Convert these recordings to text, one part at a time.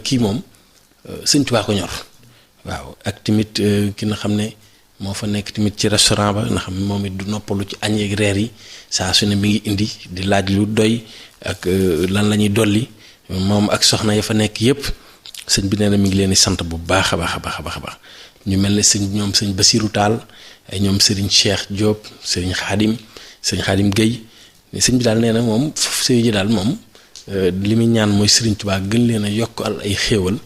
kii moom sëñ Tuubaa ko ñor waaw ak tamit ki nga xam ne moo fa nekk tamit ci restaurant ba nga xam ne moom it du noppalu ci añ ak reer yi saa su ne mi ngi indi di laaj lu doy ak lan la ñuy dolli moom ak soxna ya fa nekk yépp sëñ bi nee na mi ngi leen di sant bu baax a baax a baax a baax a baax ñu mel ne ñoom sëñ Basiru Taal ay ñoom Serigne Cheikh Diop Serigne Khadim Gueye sëñ bi daal nee na moom sëñ ji daal moom li muy ñaan mooy Serigne Touba gën leen a yokkal ay xéewal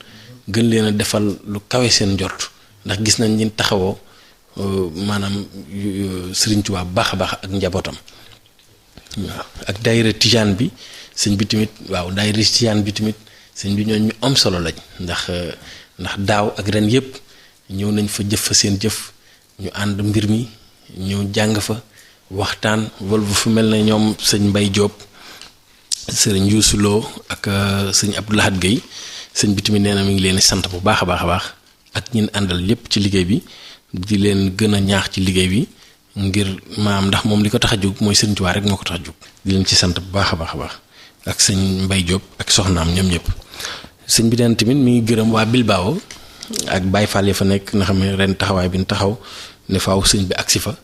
gën leen a defal lu kawe seen njort ndax gis nañ ñin taxawoo maanaam Serigne Touba baax a baax ak njabootam waaw ak daayira Tijaan bi sëñ bi tamit waaw daayira Tijaan bi tamit sëñ bi ñooñu ñu am solo lañ ndax daaw ak ren yépp ñëw nañ fa jëf fa seen jëf ñu ànd mbir mi ñëw jàng fa waxtaan wala fu mel ne ñoom sëñ Mbay Diop sëriñ Youssou Lo ak sëñ Abdou Lahad Gueye sëñ bi tamit nee na mi ngi leen di sant bu baax a baax a baax ak ñin àndal lépp ci liggéey bi di leen gën a ñaax ci liggéey bi ngir maam ndax moom li ko tax a jóg mooy sëriñ Tuubaa rek moo ko tax a jóg di leen ci sant bu baax a baax a baax ak sëñ Mbay Diop ak soxnaam ñoom ñëpp sëñ bi deen tamit mi ngi gërëm waa Bilbao ak Baye Fall ya fa nekk nga xam ne ren taxawaay bi ñu taxaw ne faaw sëñ bi agsi fa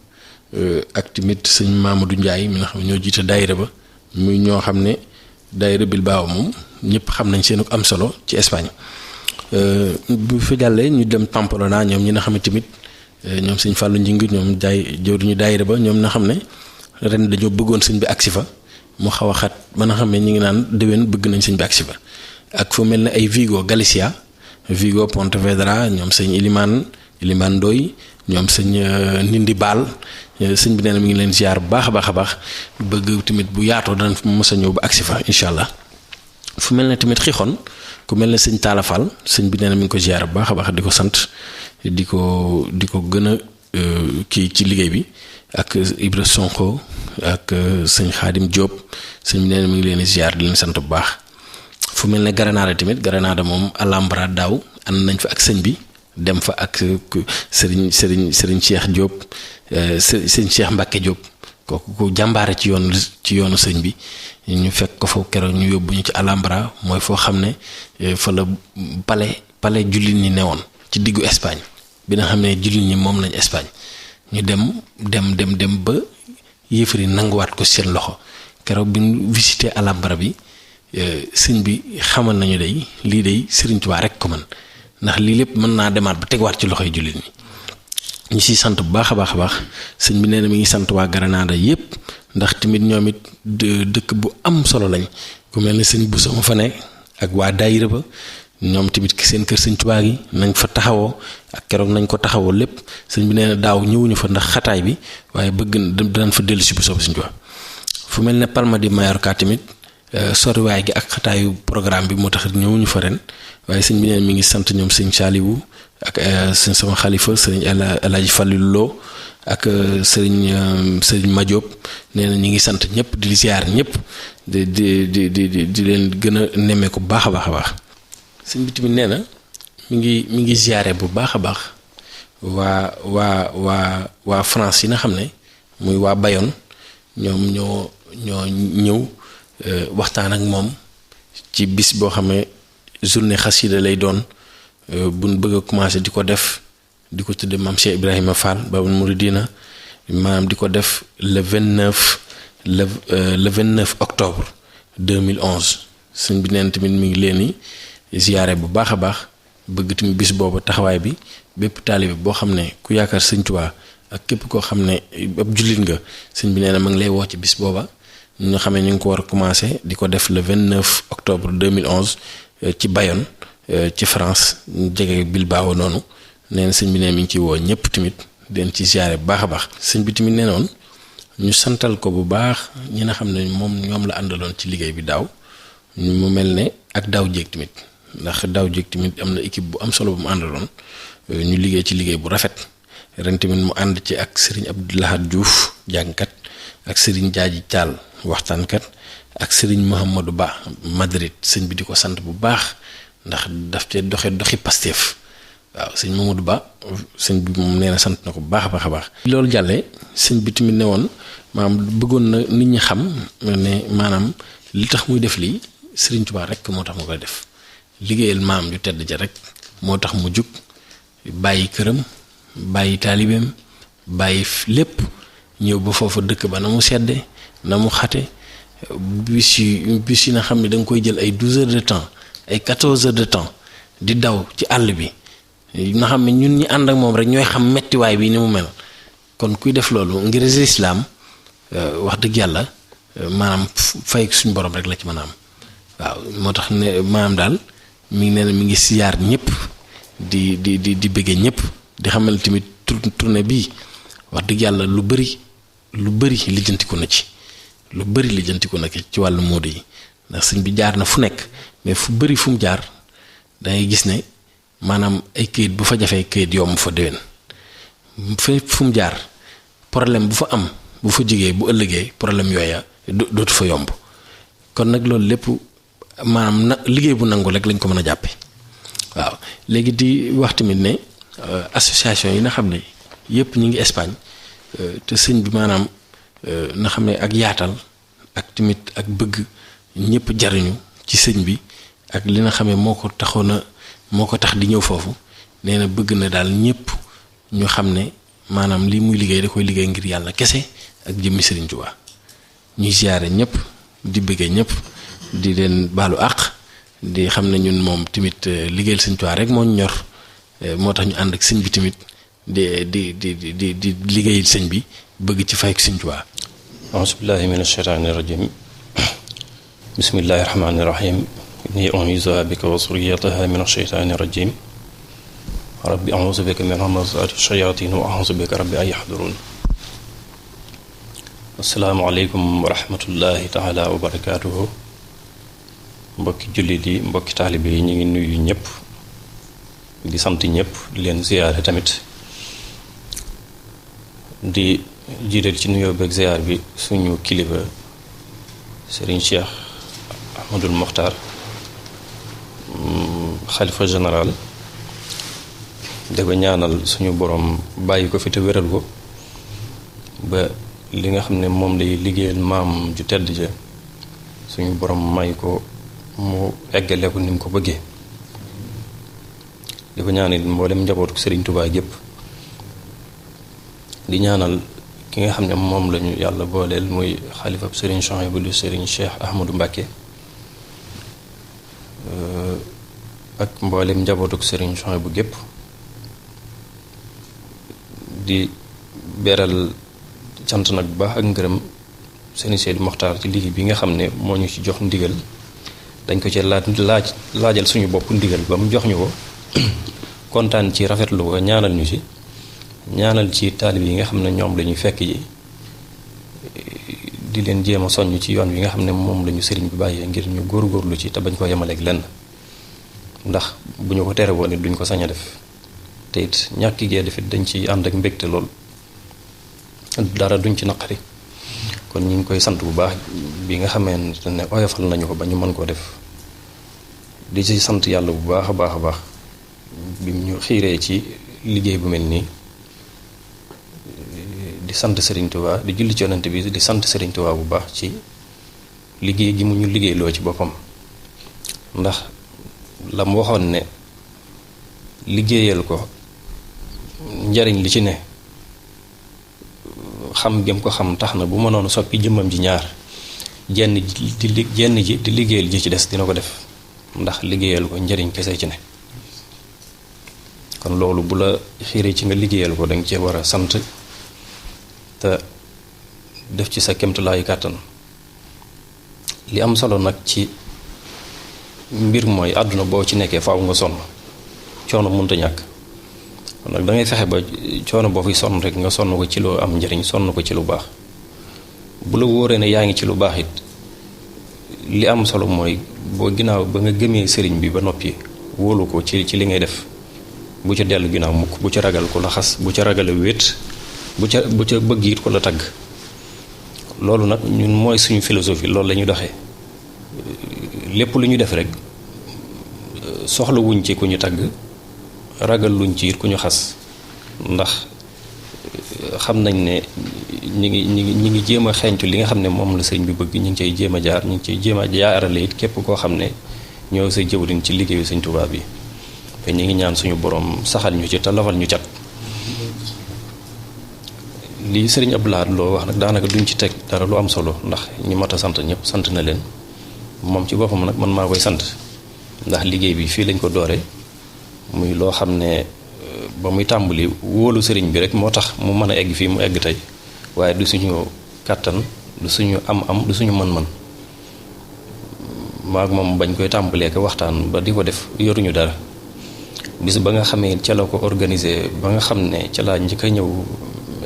ak tamit sëñ Mamadou Ndiaye mi nga xam ne ñoo jiite daayira ba muy ñoo xam ne daayira Bilbao moom ñëpp xam nañ seen am solo ci Espagne bu fi jàllee ñu dem Pamplona ñoom ñi nga xam ne tamit ñoom sëñ Fallou Njing ñoom jëwriñu daayira ba ñoom na xam ne ren dañoo bëggoon sëñ bi agsi fa mu xaw a xat ba nga xam ne ñu ngi naan déwén bëgg nañ sëñ bi agsi fa ak fu mel ne ay Vigo Galicia Vigo Pontevedra ñoom sëñ Iliman Ndoy ñoom sëñ Nindi Baal sëñ bi nee na mi ngi leen ziar bu baax a baax a baax bëgg tamit bu yaatoo danañ fa mos a ñëw ba agsi fa incha allah fu mel ne tamit xixoon ku mel ne sëñ Talla Fall sëñ bi nee na mi ngi ko ziar bu baax a baax di ko sant di ko gën a kii ci liggéey bi ak Ibra Sonko ak sëñ Khadim Diop sëñ bi nee na mi ngi leen ziar di leen sant bu baax. fu mel ne Granada moom Alhambra daaw ànd nañ fa ak sëñ bi dem fa ak Serigne Cheikh Diop sëñ Cheikh Mbacke Diop kooku ku jàmbaare ci yoonu sëñ bi ñu fekk ko fa keroog ñu yóbbu ñu ci Alhambra mooy foo xam ne fa la palais jullit ñi newoon ci diggu Espagne bi nga xam ne jullit ñi moom lañ Espagne ñu dem ba yéefar yi nanguwaat ko seen loxo keroog bi ñu visité Alhambra bi sëñ bi xamal nañu day lii day Sëriñ Tuubaa rek ko man ndax lii lépp mën naa demaat ba tegwaat ci loxoy jullit ñi ñu siy sant bu baax a baax a baax sëñ bi nee na mi ngi sant waa Granada yépp ndax tamit ñoom it dëkk bu am solo lañ ku mel ne sëñ bu sama fa ne ak waa daayira ba ñoom tamit seen kër Sëñ Tuubaa gi nañ fa taxawoo ak keroog nañ ko taxawoo lépp sëñ bi nee na daaw ñëwuñu fa ndax xataay bi waaye bëgg na danañ fa dellu si bu soob Sëñ Tuubaa fu mel ne Palma de Mallorca tamit soriwaay gi ak xataayu programme bi moo tax ñëwuñu fa ren waaye sëñ bi neen mi ngi sant ñoom sëñ Saliou ak sëñ sama xalifa sëriñ El Hadji Fallilou Lo ak sëriñ Madiop nee na ñi ngi sant ñëpp di ziar ñëpp di leen gën a nemmee ko baax a baax a baax sëñ bi tamit nee na mi ngi ziare bu baax a baax waa France yi nga xam ne muy waa Bayonne ñoom ñoo ñëw waxtaan ak moom ci bis boo xam ne journée xasida lay doon buñ bëgg a commencé di ko def di ko tudde maam Cheikh Ibrahima Fall Babul Mouridina maanaam di ko def le 29 octobre 2011 sëñ bi neen tamit mi ngi leen di ziyaare bu baax a baax bëgg tamit bis boobu taxawaay bi bépp taalibe boo xam ne ku yaakaar Sëñ Tuubaa ak képp koo xam ne ab jullit nga sëñ bi nee na ma ngi lay woo ci bis booba ñu nga xam ne ñu ngi ko war a commencé di ko def le 29 octobre 2011 ci Bayonne ci France ñu jege Bilbao noonu nee na sëñ bi ne mi ngi ciy woo ñëpp tamit den ci ziare bu baax a baax sëñ bi tamit nee noon ñu santal ko bu baax ñi nga xam ne ñoom la àndaloon ci liggéey bi daaw mu mel ne ak daaw jéeg tamit ndax daaw jéeg tamit am na équipe bu am solo bu mu àndaloon ñu liggéey ci liggéey bu rafet ren tamit mu ànd ci ak Serigne Abdou Lahad Diouf jàngkat ak Serigne Jaaji Thial waxtaankat ak Serigne Mouhamadou Ba Madrid sëñ bi di ko sant bu baax ndax daf cee doxi Pastef waaw sëñ Mamadou Ba sëñ bi moom nee na sant na ko bu baax a baax a baax. loolu jàllee sëñ bi tamit ne woon maanaam bëggoon na nit ñi xam ne maanaam li tax muy def lii Serigne Touba rek moo tax mu koy def liggéeyal maam ju tedd ja rek moo tax mu jug bàyyi këram bàyyi taalibeem bàyyi lépp ñëw ba foofa dëkk ba na mu sedde na mu xate bis yi na xam ne da nga koy jël ay 12 heures de temps ay 14 heures de temps di daw ci àll bi nga xam ne ñun ñi ànd ak moom rek ñooy xam mettiwaay bi ni mu mel kon kuy def loolu ngir lislaam wax dëgg yàlla maanaam fay suñu borom rek la ci mën a am waaw moo tax ne maanaam daal mi ngi nee na mi ngi siyaar ñëpp di bëggee ñëpp di xamal tamit tournée bii wax dëgg yàlla lu bëri lijjantiku na ci lu bëri lijjantiku na ci wàllu moodu yi ndax sëñ bi jaar na fu nekk mais fu bëri fu mu jaar dangay gis ne maanaam ay këyit bu fa jafee këyit yomb fa déwén fu mu jaar problème bu fa am bu fa jógee bu ëllëgee problème yooya dootu fa yomb kon nag loolu lépp maanaam liggéey bu nangu rek lañ ko mën a jàppe waaw léegi di wax tamit ne association yi nga xam ne yëpp ñu ngi Espagne te sëñ bi maanaam na xam ne ak yaatal ak tamit ak bëgg ñëpp jariñu ci sëñ bi ak li nga xam ne moo ko tax di ñëw foofu nee na bëgg na daal ñëpp ñu xam ne maanaam lii muy liggéey da koy liggéey ngir yàlla kese ak jëmmi Sëriñ Tuubaa ñuy siyaare ñëpp di bëggee ñëpp di leen baalu àq di xam ne ñun moom tamit liggéeyal Sëriñ Tuubaa rek moo ñu ñor moo tax ñu ànd ak sëñ bi tamit di liggéeyal sëñ bi bëgg ci fay ak Sëriñ Tuubaa. auzu billaahi mina shaytaani rajiim bismillaahi rahmaani rahiim inni u'iizuhaa bika wa zurriyyatahaa mina shaytaani rajiim rabbi a'uuzu bika min hamazaati shayaatiin wa a'uuzu bika rabbi an yahduruun. assalaamu aleykum wa rahmatullaahi taala wa barakaatuhu. mbokki jullit yi mbokki taalibe yi ñu ngi nuyu ñëpp di sant ñëpp di leen ziyaare tamit di jiital ci nuyoo beeg ziyaar bi suñu kilifa Serigne Cheikh Ahmadul Mokhtar xalifa général da ko ñaanal suñu borom bàyyi ko fi te wéral ko ba li nga xam ne moom lay liggéeyal maam ju tedd ja suñu borom may ko mu eggale ko ni mu ko bëggee di ko ñaanal mboolem njabootu Serigne Touba gépp di ñaanal ki nga xam ne moom lañu yàlla booleel muy xalifab Serigne Souhaïbou bu Serigne Cheikh Ahmadou Mbacké ak mboolem njabootuk Serigne Souhaïbou bu gépp di beral cant nag bu baax ak ngërëm Serigne Seydi Mokhtar ci liggéey bi nga xam ne moo ñu ci jox ndigal dañ ko ci laajal suñu bopp ndigal ba mu jox ñu ko kontaan ci rafetlu ko ñaanal ñu ci ñaanal ci taalib yi nga xam ne ñoom lañuy fekk ji di leen jéem a soññ ci yoon wi nga xam ne moom lañu sëriñ bi bàyyee ngir ñu góorgóorlu ci te bañ ko yemaleeg lenn ndax bu ñu ko tere woon it duñ ko sañ a def te it ñàkk gee defit dañ ci ànd ak mbégte lool dara duñ ci naqari kon ñu ngi koy sant bu baax bi nga xamee ne oyofal nañu ko ba ñu mën koo def di ci sant yàlla bu baax a baax a baax bi ñu xiiree ci liggéey bu mel nii di sant Serigne Touba di julli ci yonent bi di sant Serigne Touba bu baax ci liggéey gi mu ñu liggéeyloo ci boppam ndax la mu waxoon ne liggéeyal ko njariñ li ci ne xam gëm ko xam tax na bu mënoon soppi jëmmam ji ñaar jenn ji di liggéeyal ji ci des dina ko def ndax liggéeyal ko njariñ kese ci ne kon loolu bu la xiiree ci nga liggéeyal ko danga cee war a sant te def ci sa kemtulaayu kàttan li am solo nag ci mbir mooy àdduna boo ci nekkee faaw nga sonn coono mënta ñàkk kon nag dangay fexe ba coono boo fi sonn rek nga sonn ko ci lu am njariñ sonn ko ci lu baax bu la wóoree ne yaa ngi ci lu baax it li am solo mooy boo ginnaaw ba nga gëmee sëriñ bi ba noppi wóolu ko ci li ngay def bu ca dellu ginnaaw mukk bu ca ragal ko la xas bu ca ragal a wéet bu ca bëgg it ko la tagg loolu nag ñun mooy suñu philosophie loolu la ñuy doxee lépp lu ñu def rek soxla wuñ ci ku ñu tagg ragal luñ ci it ku ñu xas ndax xam nañ ne ñi ngi jéem a xeeñtu li nga xam ne moom la sëriñ bi bëgg ñi ngi cay jéem a jaar ñi ngi cay jéem a jaarale it képp koo xam ne ñoo say jëwriñ ci liggéeyu Sëñ Tuubaa bi te ñu ngi ñaan suñu borom saxal ñu ci te lafal ñu cat. li Sëriñ Abdou Lahad loo wax nag daanaka duñ ci teg dara lu am solo ndax ñi mat a sant ñëpp sant na leen moom ci boppam nag man maa koy sant ndax liggéey bi fii lañ ko doore muy loo xam ne ba muy tàmbali wóolu sëriñ bi rek moo tax mu mën a egg fii mu egg tey waaye du suñu kàttan du suñu am-am du suñu mën-mën maag moom bañ koy tàmbalee ko waxtaan ba di ko def yoruñu dara bis ba nga xamee ca la ko organisé ba nga xam ne ca laa njëkk a ñëw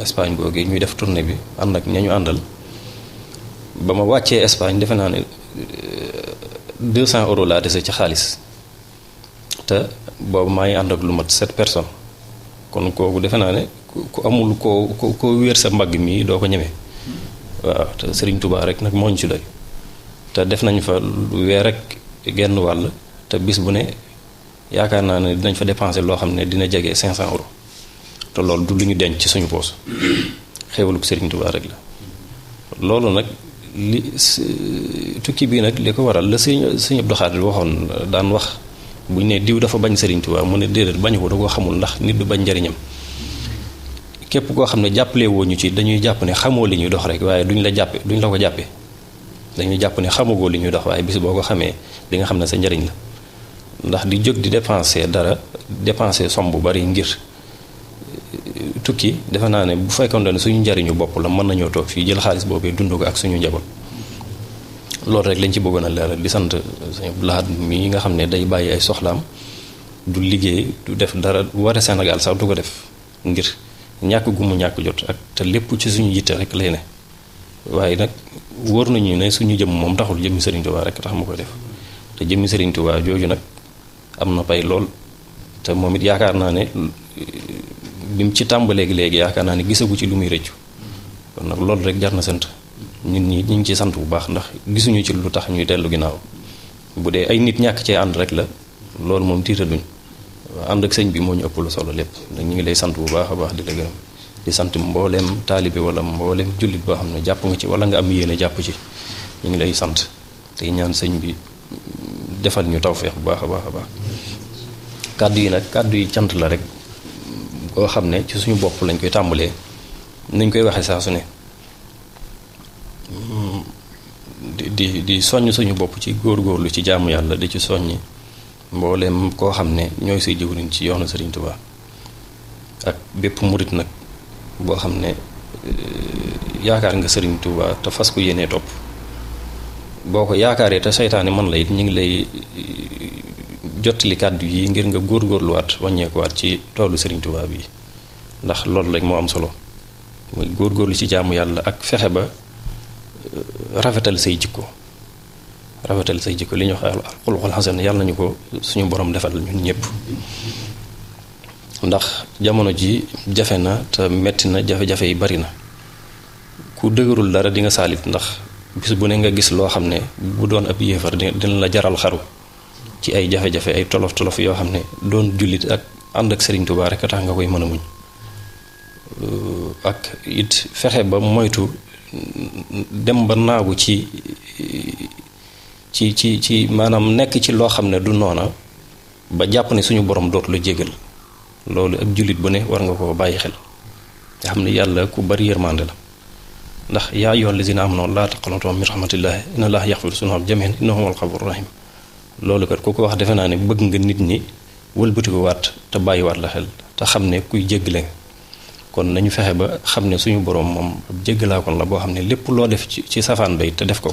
Espagne googu ñuy def tournée bi ànd ak ña ñu àndal ba ma wàccee Espagne defe naa ne 200 euros laa dese ci xaalis te boobu maa ngi ànd ak lu mat 7 personnes kon kooku defe naa ne ku amul koo wéer sa mbagg mi doo ko ñeme waaw te Serigne Touba rek nag moo ñu ci doy te def nañ fa weer rek genn wàll te bis bu ne yaakaar naa ne dinañ fa dépenser loo xam ne dina jege 500 euros te loolu du lu ñu denc ci suñu poos xéewalu ko Serigne Touba rek la loolu nag li tukki bii nag li ko waral la sëñ Abdou Khadre waxoon daan wax bu ñu ne diw dafa bañ Serigne Touba mu ne déedéet bañu ko da koo xamul ndax nit du bañ njariñam képp koo xam ne jàppale woo ñu ci dañuy jàpp ne xamoo li ñuy dox rek waaye duñ la ko jàppe dañuy jàpp ne xamagoo li ñuy dox waaye bis boo ko xamee di nga xam ne sa njariñ la ndax di jóg di dépenser somme bu bari ngir tukki defe naa ne bu fekkoon ne suñu njariñu bopp la mën nañoo toog fii jël xaalis boobee dund ko ak suñu njaboot loolu rek lañ ci bëggoon a leeral di sant Sëñ Abdou Lahad mii nga xam ne day bàyyi ay soxlaam du liggéey du def dara ware Sénégal sax du ko def ngir ñàkk gu mu ñàkk jot ak te lépp ci suñu yitte rek lay ne waaye nag wóor nañu ne suñu jëm moom taxul jëmmi Serigne Touba rek tax mu koy def te jëmmi Serigne Touba jooju nag am na pay lool te moom it yaakaar naa ne bi mu ci tàmbalee léegi yaakaar naa ne gisagu ci lu muy rëccu kon nag loolu rek jar na sant ñun ñi ñu ngi ci sant bu baax ndax gisuñu ci lu tax ñuy dellu ginnaaw bu dee ay nit ñàkk cee ànd rek la loolu moom tiitaluñ ànd ak sëñ bi moo ñu ëpp lu solo lépp ñu ngi lay sant bu baax a baax di la gërëm di sant mbooleem taalibe wala mbooleem jullit boo xam ne jàpp nga ci wala nga am yéene jàpp ci ñu ngi lay sant tey ñaan sëñ bi defal ñu tawfeex bu baax a baax a baax kàddu yi nag kàddu yi cant la rek koo xam ne ci suñu bopp lañ koy tàmbalee nañ koy waxee saa su ne di soññ suñu bopp ci góorgóorlu ci jaamu yàlla di ci soññi mbooleem koo xam ne ñooy say jëwriñ ci yoonu Serigne Touba ak bépp murit nag boo xam ne yaakaar nga Serigne Touba te fas ko yéenee topp boo ko yaakaaree te seytaane man la it ñu ngi lay jottali kàddu yi ngir nga góorgóorluwaat wàññeekuwaat ci toolu Serigne Touba bi ndax loolu rek moo am solo muy góorgóorlu ci jaamu yàlla ak fexe ba rafetal say jikko li ñu wax xuluqul xasan yàlla nañu ko suñu borom defal ñun ñëpp ndax jamono ji jafe na te metti na jafe-jafe yi bari na ku dëgërul dara di nga saalit ndax bis bu ne nga gis loo xam ne bu doon ab yéefar dina la jaral xaru ci ay jafe-jafe ay tolof-tolof yoo xam ne doon jullit ak ànd ak Serigne Touba rek a tax nga koy mën a muñ ak it fexe ba moytu dem ba naagu ci maanaam nekk ci loo xam ne du noona ba jàpp ne suñu borom dootu la jégal loolu ak jullit bu ne war nga ko bàyyi xel nga xam ne yàlla ku bari yërmande la ndax yaa ayyuhal lazina amanu laa taqnatu min rahmatillahi inna allaha yaxfiru zunuba jamii'an innahu huwal ghafurur rahim loolu kat ku ko wax defe naa ne bëgg nga nit ñi wëlbatiku waat te bàyyiwaat la xel te xam ne kuy jéggale kon nañu fexe ba xam ne suñu borom moom ab jéggalaakoon la boo xam ne lépp loo def ci safaan bay te def ko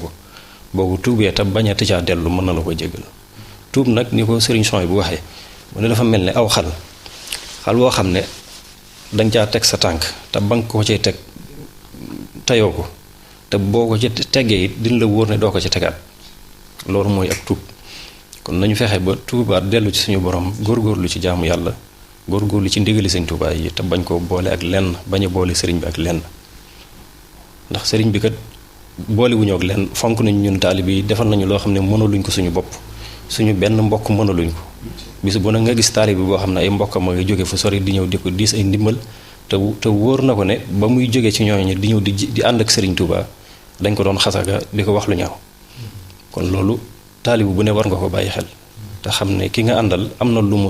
boobu tuubee te bañ a tëcaa dellu mën na la ko jéggal tuub nag ni ko Serigne Son bu waxee mu ne dafa mel ne aw xal woo xam ne danga caa teg sa tànk te ba nga ko cay teg tayoo ko te boo ko ci teggee it dina la wóor ne doo ko ci tegaat loolu mooy ak tuub kon nañu fexe ba tuubaat dellu ci suñu borom góorgóorlu ci jaamu yàlla góorgóorlu ci ndigali Sëñ Tuubaa yi te bañ ko boole ak lenn bañ a boole sëriñ bi ak lenn ndax sëriñ bi kat boole wuñu ak lenn fonk nañu ñun taalibe yi defal nañu loo xam ne mënaluñ ko suñu bopp suñu benn mbokk mënaluñ ko bis bu na nga gis taalibe boo xam ne ay mbokkam a nga jóge fu sori di ñëw di ko diis ay ndimbal te wóor na ko ne ba muy jóge ci ñooñu di ñëw di ànd ak Sëriñ Tuubaa dañ ko doon xasaga di ko wax lu ñaaw kon loolu taalibu bu ne war nga ko bàyyi xel te xam ne ki nga àndal am na lu mu